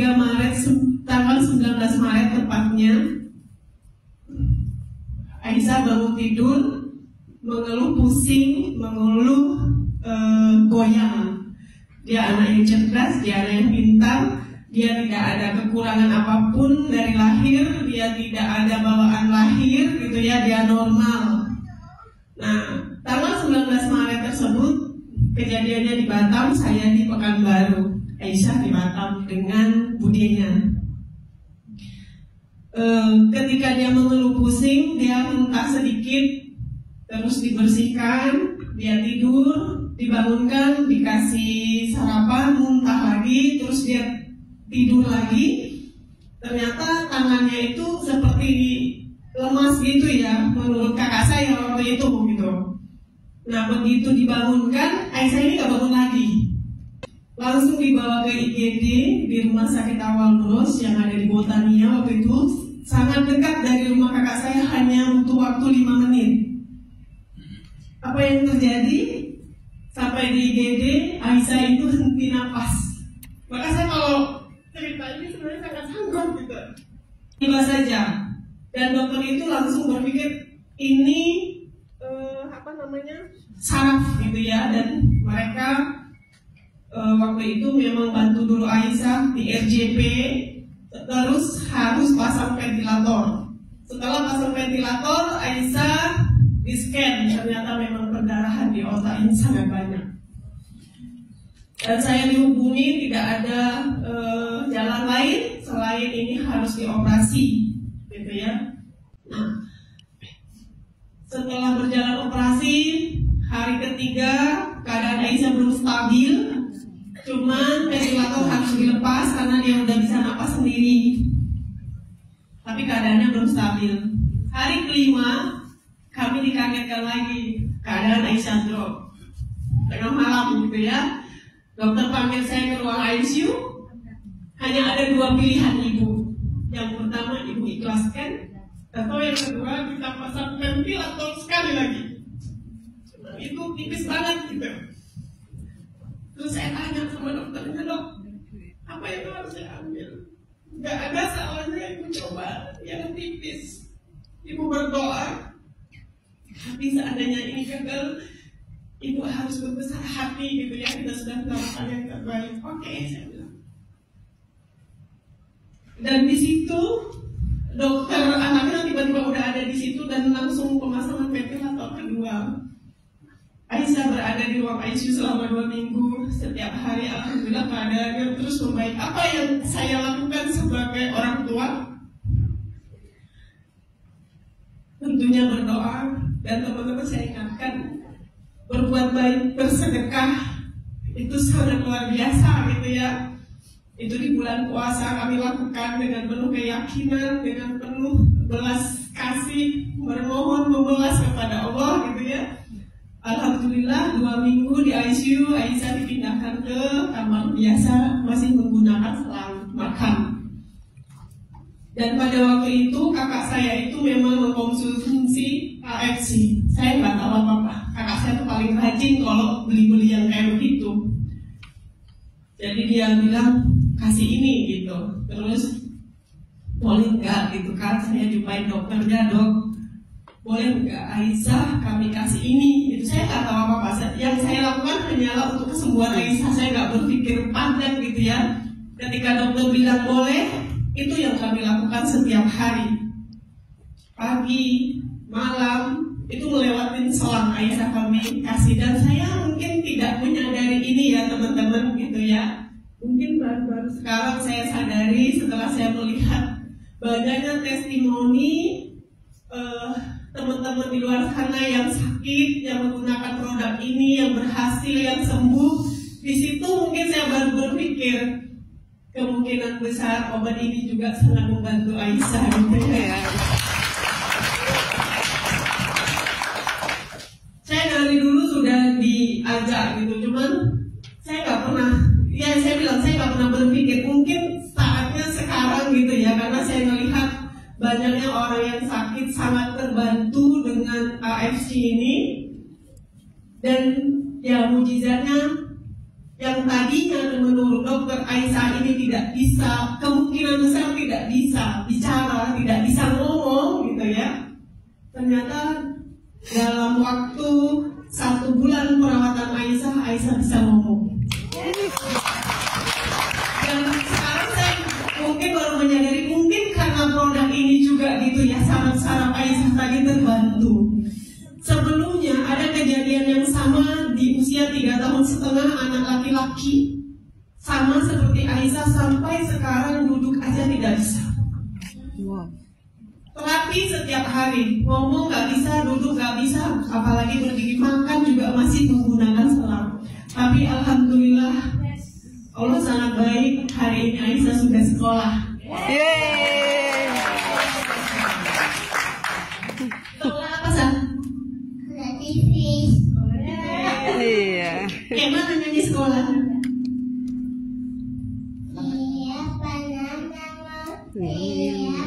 Maret, tanggal 19 Maret tepatnya, Aisyah bangun tidur, mengeluh pusing, mengeluh goyang. Dia anak yang cerdas, dia anak yang pintar, dia tidak ada kekurangan apapun dari lahir, dia tidak ada bawaan lahir, gitu ya, dia normal. Nah, tanggal 19 Maret tersebut, kejadiannya di Batam, saya di Pekanbaru. Aisyah di Batam dengan budenya. Ketika dia mengeluh pusing, dia muntah sedikit, terus dibersihkan, dia tidur, dibangunkan, dikasih sarapan, muntah lagi, terus dia tidur lagi. Ternyata tangannya itu seperti lemas gitu ya, menurut kakak saya waktu itu gitu. Nah, begitu dibangunkan, Aisyah ini gak bangun lagi. Langsung dibawa ke IGD di Rumah Sakit Awal Bros yang ada di Botania waktu itu. Sangat dekat dari rumah kakak saya, hanya butuh waktu 5 menit. Apa yang terjadi? Sampai di IGD, Aisyah itu henti nafas. Maka saya kalau cerita ini sebenarnya sangat sanggup gitu. Tiba saja. Dan dokter itu langsung berpikir ini saraf gitu ya. Dan mereka waktu itu memang bantu dulu Aisyah di RJP, terus harus pasang ventilator. Setelah pasang ventilator, Aisyah di scan, ternyata memang perdarahan di otak ini sangat banyak. Dan saya dihubungi, tidak ada jalan lain selain ini harus dioperasi, gitu ya. Nah, setelah berjalan operasi, hari ketiga keadaan Aisyah belum stabil. Cuman ventilator harus dilepas karena dia udah bisa napas sendiri. Tapi keadaannya belum stabil. Hari kelima kami dikagetkan lagi, keadaan Aisyah drop. Tengah malam gitu ya. Dokter panggil saya ke ruang ICU. Hanya ada 2 pilihan ibu. Yang pertama ibu ikhlaskan, atau yang kedua kita pasang ventilator sekali lagi. Itu tipis banget gitu. Terus saya tanya sama dokternya, dok, apa yang harus saya ambil? Gak ada salahnya ibu coba yang tipis. Ibu berdoa, tapi seandainya ini gagal, ibu harus berbesar hati gitu ya, kita sudah melakukan yang terbaik. Oke, saya bilang. Dan di situ dokter anaknya tiba-tiba udah ada di situ dan langsung pemasangan ventilator kedua. Aisyah berada di ruang ICU selama 2 minggu. Setiap hari alhamdulillah keadaannya terus membaik. Apa yang saya lakukan sebagai orang tua? Tentunya berdoa. Dan teman-teman saya ingatkan, berbuat baik, bersedekah itu sangat luar biasa gitu ya. Itu di bulan puasa kami lakukan dengan penuh keyakinan, dengan penuh belas kasih, bermohon memelas kepada Allah gitu ya. Alhamdulillah 2 minggu di ICU, Aisyah dipindahkan ke kamar biasa, masih menggunakan selang makan. Dan pada waktu itu kakak saya itu memang mengkonsumsi AFC. Saya nggak tahu apa-apa. Kakak saya itu paling rajin kalau beli-beli yang kayak begitu. Jadi dia bilang kasih ini gitu. Terus boleh nggak gitu kan? Saya jumpain dokternya, dok. Boleh nggak Aisyah kami kasih ini? Itu saya nggak tahu apa-apa. Yang saya lakukan hanyalah untuk kesembuhan Aisyah. Saya nggak berpikir panjang gitu ya. Ketika dokter bilang boleh, itu yang kami lakukan setiap hari. Pagi, malam, itu melewatin selang Aisyah kami kasih. Dan saya mungkin tidak menyadari ini ya teman-teman gitu ya. Mungkin baru-baru sekarang saya sadari setelah saya melihat banyaknya testimoni teman-teman di luar sana yang sakit, yang menggunakan produk ini, yang berhasil, yang sembuh. Di situ mungkin saya baru berpikir kemungkinan besar obat ini juga sangat membantu Aisyah gitu ya. Saya dari dulu sudah diajak gitu, cuman saya nggak pernah, ya saya bilang saya nggak pernah berpikir mungkin saatnya sekarang gitu ya, karena saya melihat banyaknya orang yang sakit sangat terbantu dengan AFC ini. Dan ya mujizatnya, yang tadinya menurut dokter Aisyah ini tidak bisa, kemungkinan besar tidak bisa bicara, tidak bisa ngomong gitu ya. Ternyata dalam waktu 1 bulan perawatan Aisyah bisa ngomong. Dan sekarang saya mungkin baru menyadari, mungkin karena produk ini juga gitu ya, saraf-saraf Aisyah tadi terbantu. Sebelumnya ada kejadian yang sama di usia 3,5 tahun, anak laki-laki sama seperti Aisyah, sampai sekarang duduk aja tidak bisa. Terapi setiap hari, ngomong nggak bisa, duduk nggak bisa, apalagi berdiri, makan juga masih menggunakan selang. Tapi alhamdulillah Allah sangat baik, hari ini Aisyah sudah sekolah. Sekolah apa sih? Sekolah TV. Iya. Kayak mana nyanyi sekolah? Iya, panama. Iya.